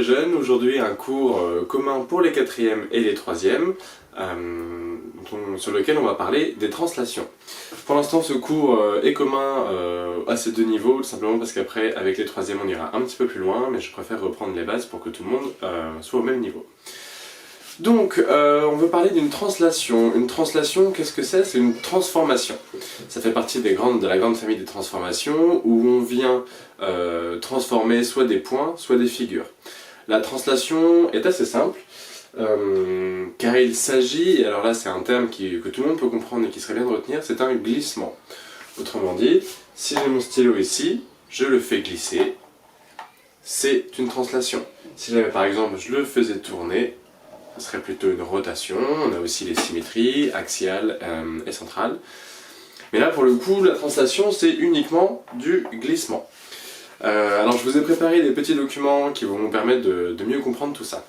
les jeunes, aujourd'hui un cours commun pour les 4e et les 3e sur lequel on va parler des translations. Pour l'instant ce cours est commun à ces deux niveaux, tout simplement parce qu'après avec les 3e on ira un petit peu plus loin, mais je préfère reprendre les bases pour que tout le monde soit au même niveau. Donc, on veut parler d'une translation. Une translation, qu'est-ce que c'est? C'est une transformation. Ça fait partie de la grande famille des transformations où on vient transformer soit des points, soit des figures. La translation est assez simple, car il s'agit, et alors là c'est un terme que tout le monde peut comprendre et qui serait bien de retenir, c'est un glissement. Autrement dit, si j'ai mon stylo ici, je le fais glisser, c'est une translation. Si j'avais par exemple, je le faisais tourner, ce serait plutôt une rotation. On a aussi les symétries, axiales et centrales. Mais là, pour le coup, la translation, c'est uniquement du glissement. Alors, je vous ai préparé des petits documents qui vont nous permettre de mieux comprendre tout ça.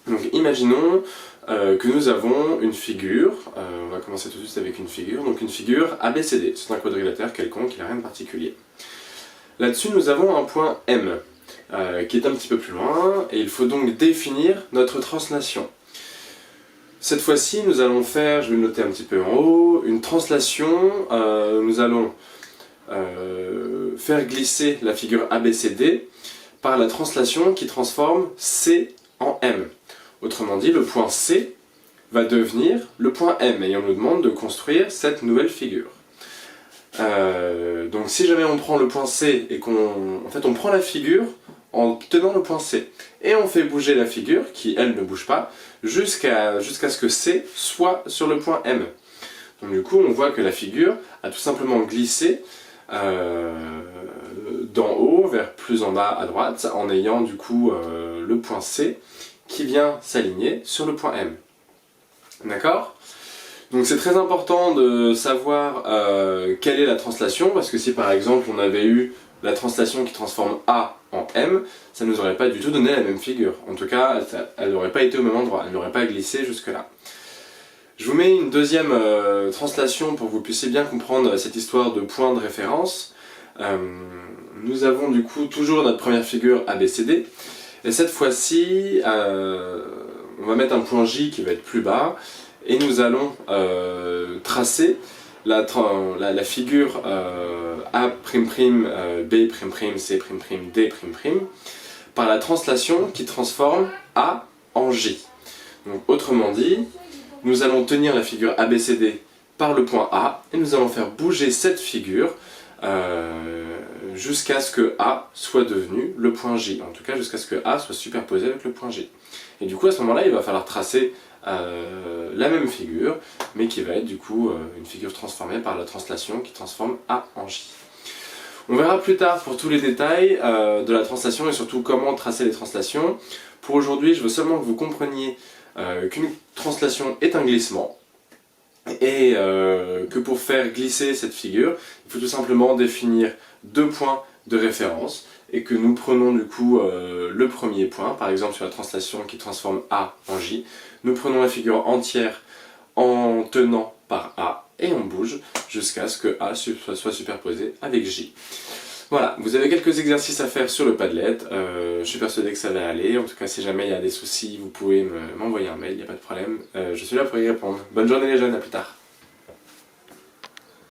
Donc, imaginons que nous avons une figure. On va commencer tout de suite avec une figure. Donc, une figure ABCD. C'est un quadrilatère quelconque, il n'a rien de particulier. Là-dessus, nous avons un point M. Qui est un petit peu plus loin, et il faut donc définir notre translation. Cette fois-ci, nous allons faire, je vais le noter un petit peu en haut, une translation. Nous allons faire glisser la figure ABCD par la translation qui transforme C en M. Autrement dit, le point C va devenir le point M, et on nous demande de construire cette nouvelle figure. Donc si jamais on prend le point C et on prend la figure en tenant le point C et on fait bouger la figure qui elle ne bouge pas jusqu'à ce que C soit sur le point M. Donc du coup on voit que la figure a tout simplement glissé d'en haut vers plus en bas à droite en ayant du coup le point C qui vient s'aligner sur le point M. D'accord ? Donc c'est très important de savoir quelle est la translation, parce que si par exemple on avait eu la translation qui transforme A en M, ça ne nous aurait pas du tout donné la même figure. En tout cas, elle n'aurait pas été au même endroit, elle n'aurait pas glissé jusque là. Je vous mets une deuxième translation pour que vous puissiez bien comprendre cette histoire de point de référence. Nous avons du coup toujours notre première figure ABCD, et cette fois-ci, on va mettre un point J qui va être plus bas, et nous allons tracer la figure A', B', C', D' par la translation qui transforme A en J. Donc autrement dit, nous allons tenir la figure ABCD par le point A et nous allons faire bouger cette figure jusqu'à ce que A soit devenu le point J. En tout cas jusqu'à ce que A soit superposé avec le point J. Et du coup à ce moment-là il va falloir tracer la même figure, mais qui va être du coup une figure transformée par la translation qui transforme A en J. On verra plus tard pour tous les détails de la translation et surtout comment tracer les translations. Pour aujourd'hui, je veux seulement que vous compreniez qu'une translation est un glissement et que pour faire glisser cette figure, il faut tout simplement définir deux points de référence et que nous prenons du coup le premier point, par exemple sur la translation qui transforme A en J, nous prenons la figure entière en tenant par A et on bouge jusqu'à ce que A soit superposé avec J. Voilà, vous avez quelques exercices à faire sur le Padlet, je suis persuadé que ça va aller. En tout cas si jamais il y a des soucis vous pouvez m'envoyer un mail, il n'y a pas de problème, je suis là pour y répondre. Bonne journée les jeunes, à plus tard.